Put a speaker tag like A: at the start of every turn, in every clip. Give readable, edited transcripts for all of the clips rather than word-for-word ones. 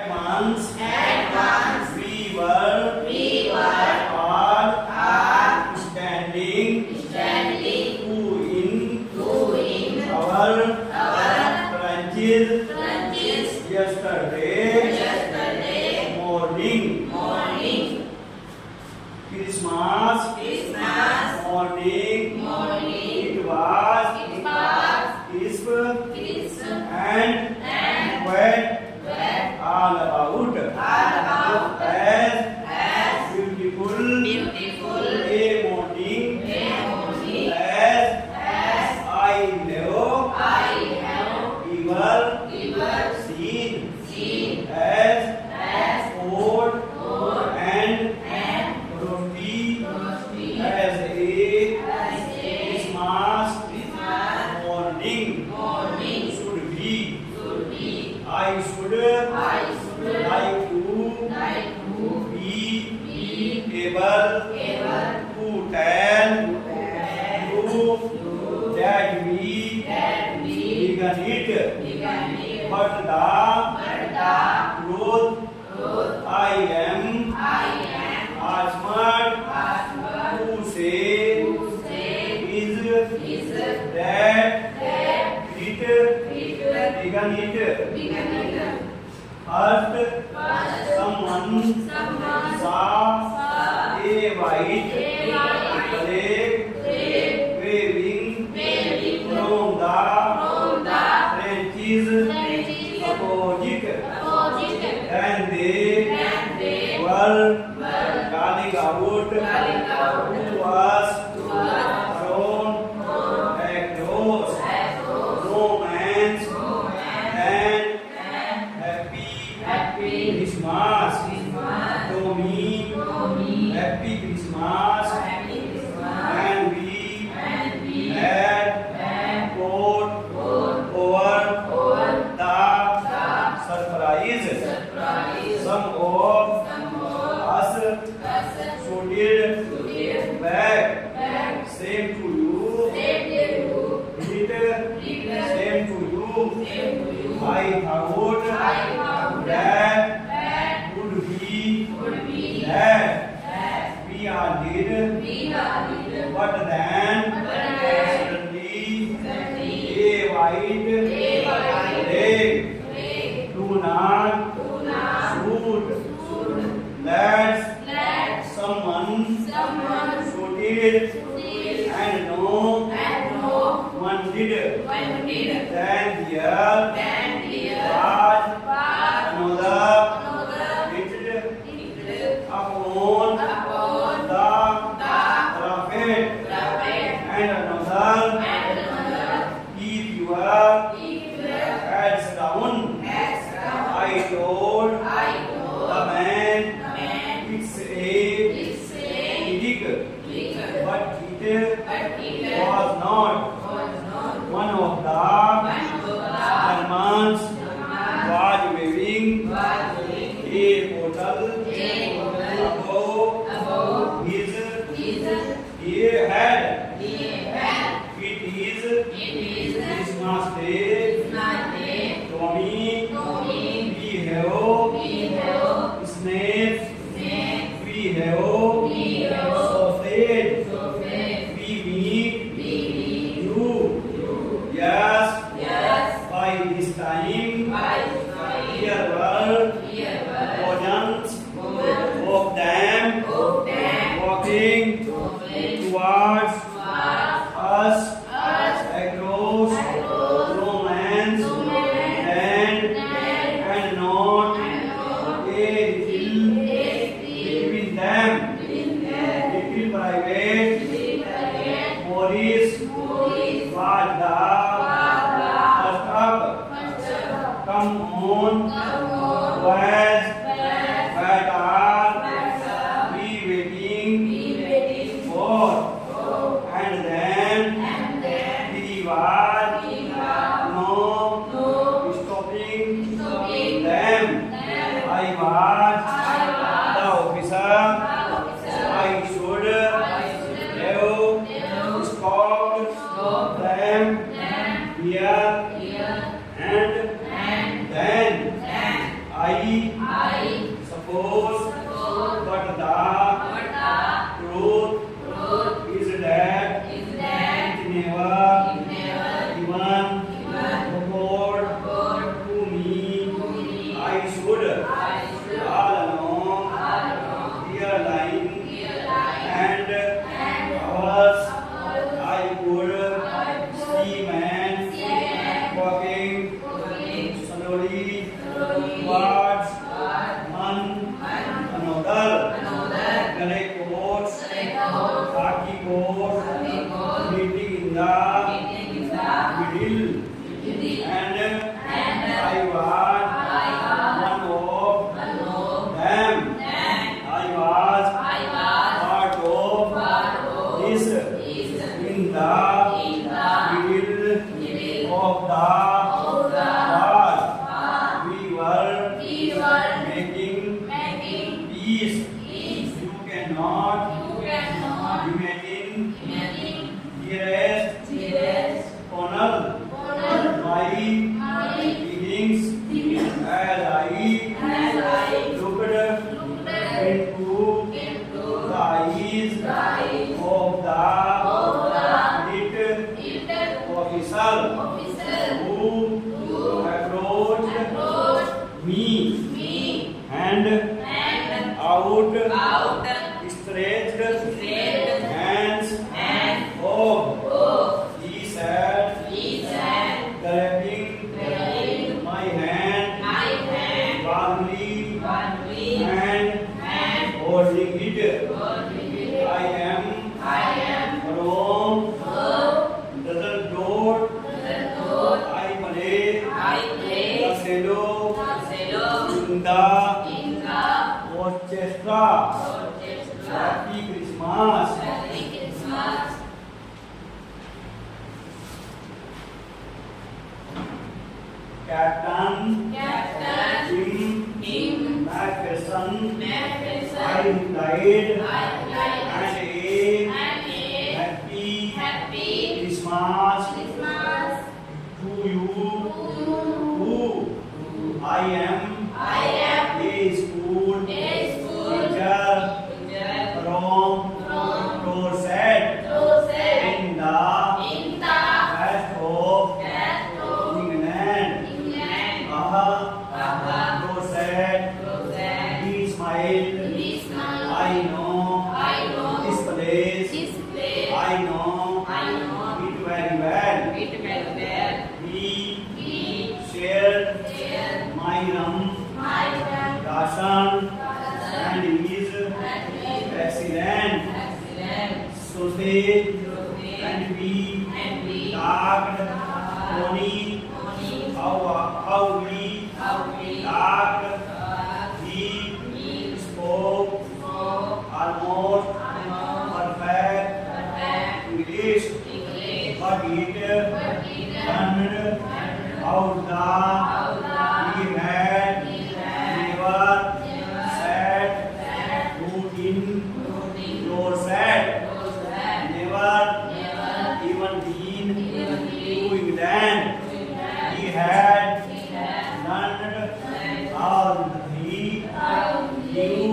A: Once we were are standing two in our branches yesterday morning. Christmas morning. It was crisp and wet. All about as beautiful a morning as I have ever seen as old and roasty as a Christmas morning should be. I should like to be able to tell you that we began it, but the truth I am ashamed to say is that it began it. First, someone saw a white flag waving from the branches opposite, and they were calling out to us thrown across romance and happy Christmas to me. Happy Christmas. And we had got over the surprise. Some of us shouted back. Same to you. Same to you. I thought that would be that we are did, but then suddenly a white flag. Do not shoot. Let someone shoot and no one did. Then here was another hit upon the prophet, and another if you heads down. I told the man it's a trick, but it was not. One of the Germans was waving a bottle above his head. It is Christmas Day. Tommy, we have snakes. We have sausage. We meet you. Yes. By this time, here were dozens of them walking towards us across romance and not a little between them. Little private Morris was the first up. Come on, boys, what are we waiting for? And then he was no stopping them. I was the officer. I should have stopped them here and then I suppose but the truth is that it never even occurred to me I should all along here lying and hours I could see men walking slowly towards one another. Gale coats, khaki coats, meeting in the middle, and I was one of them. I was part of this in the middle of the war. We were making peace. You cannot imagine, dearest Colonel, my feelings as I looked into the eyes of the elite officer who approached me and out stretched hands. Oh, he said, grabbing my hand warmly and holding it. I am Rome. Doesn't door. I play the cello in the orchestra. Happy Christmas. Captain Jim Macpherson. I replied, and a happy Christmas to you too. I am a school teacher from Dorset in the west of England. Dorset. He smiled. I know this place. I know it very well. He shared my room, Darshan, and his excellent sausage, and we talked only how we talked. He spoke almost perfect English, but it turned out that he had never set foot in Dorset, never even been to England. He had learned all he knew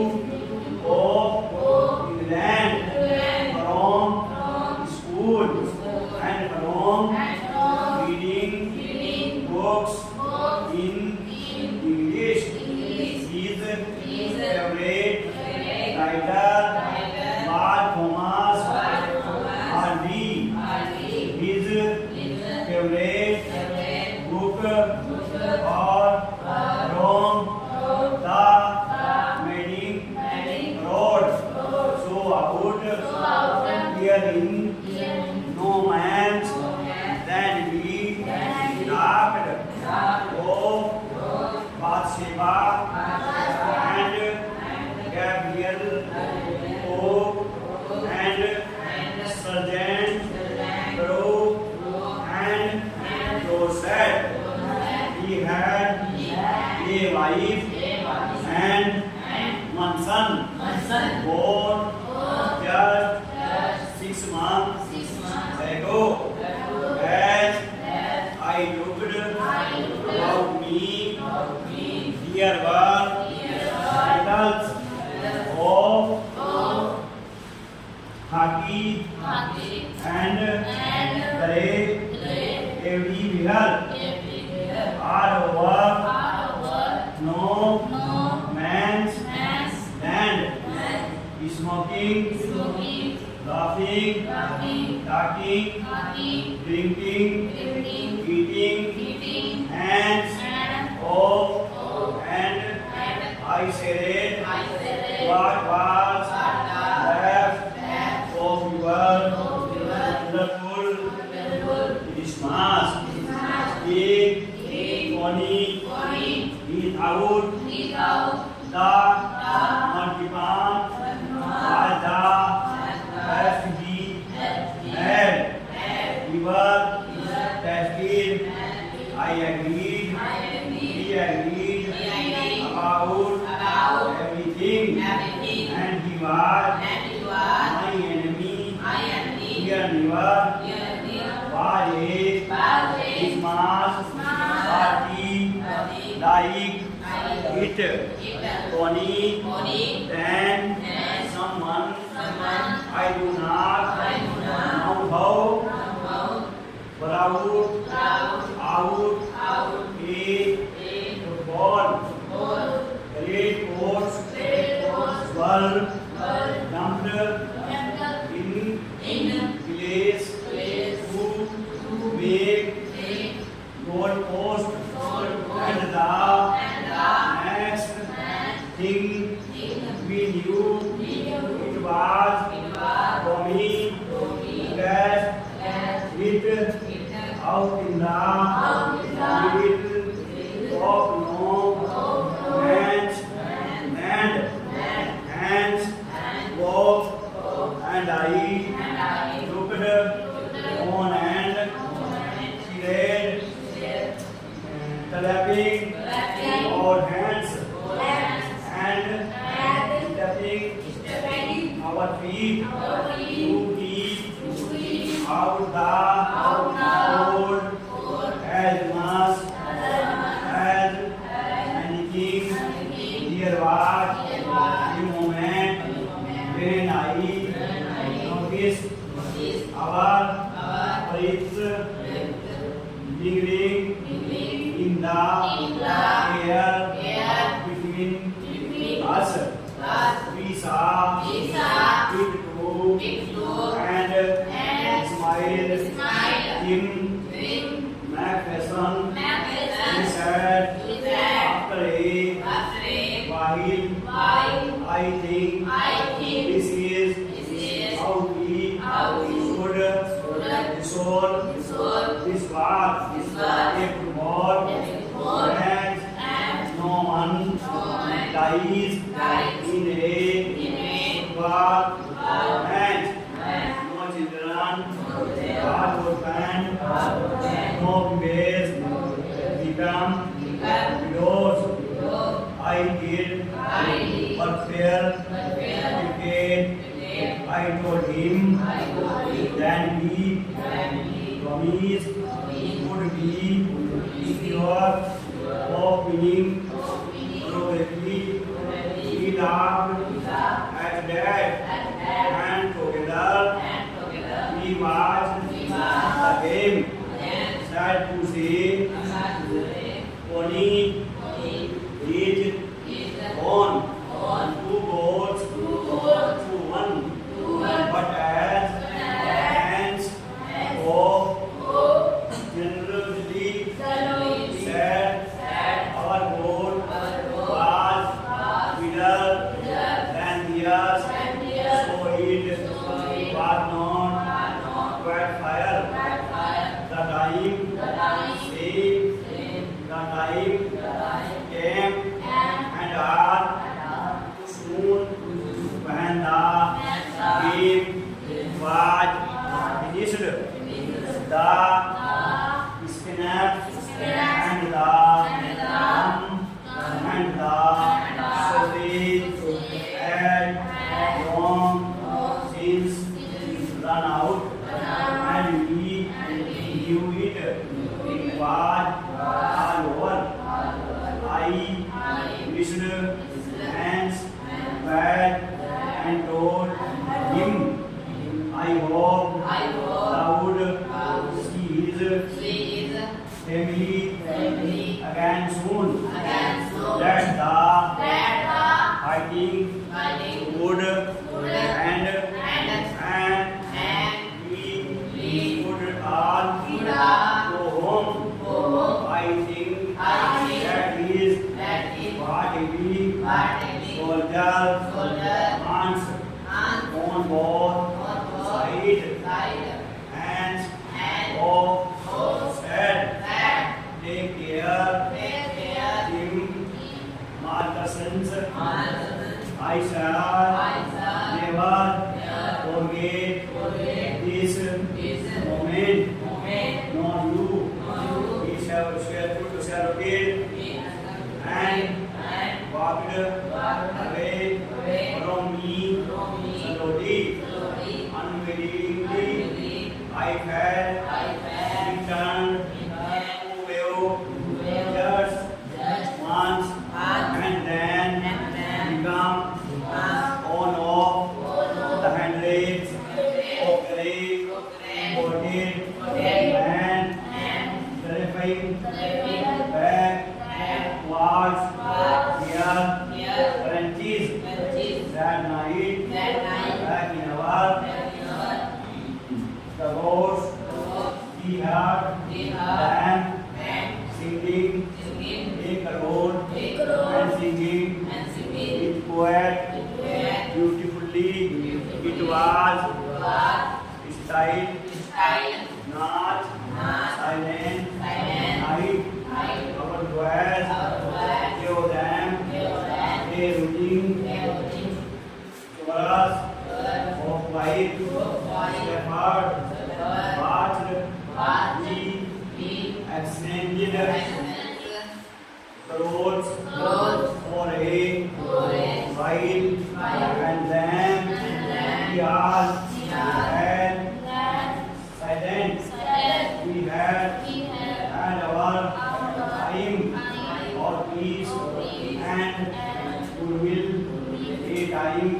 A: of England from school and from reading books in English. His favorite writer was Thomas Hardy. His favorite book or from the Maiding Road. So out here in no man's land we talked of Bathsheba and Gabriel, Pope and Sergeant Crow and Dorset. He had a wife and one son born just 6 months ago. As I looked about me, here were here, all over, no, man's land, smoking, laughing, talking, drinking, eating, hands, off, and I said, what was left of your wonderful Christmas. Eat, money, eat out, the multiple, has he had, given, tested, I agreed, he agreed about everything, and he was my enemy, here never was a Christmas party like it. Tony, then someone I do not know how, proud, out, a football, great course, world, dumped in place, to make goal post, and the next thing we knew it was Tommy that it out in the middle of no man's land, hands walk, and I looked on and she read, clapping our hands and stepping our feet to keep out the cold as much as anything. There was a moment when I noticed our breath lingering in the air between us. We saw it too and smiled. Tim McPherson, he said, after a while, I think this is how we should resolve this war. If tomorrow and no one dies in a war match, no children, God would ban, no babes become widows. I did but fear decade. I told him that he promised would be secure of winning. Probably he laughed at that, and together we watched the game. Sad to say, Tony is on 2 goals to 1. But as fans of generally said, our goal was bigger than theirs, so it was not quite fair. The time came, and too soon when the game was finished. The snap and the drum and the sausage had long since run out, and we knew it was all over. I wished hands back and told him, I hope thou seest Navy, soldier, ants, on both, side, hands, off, sad, take care, him, Marcusons, I shall never forget this moment, nor you. He shall forget and walked away from me slowly, unwillingly. I had returned who will just once and then become on of the hundreds of grave, bodied and terrifying back was here branches that night back in our the ghost we heard them singing take a road and singing with poet beautifully it was style not silent night our voice give them a routine chorus of white shepherd watched we extended the roads for a while and then we all had silent we had our time or peace and goodwill a time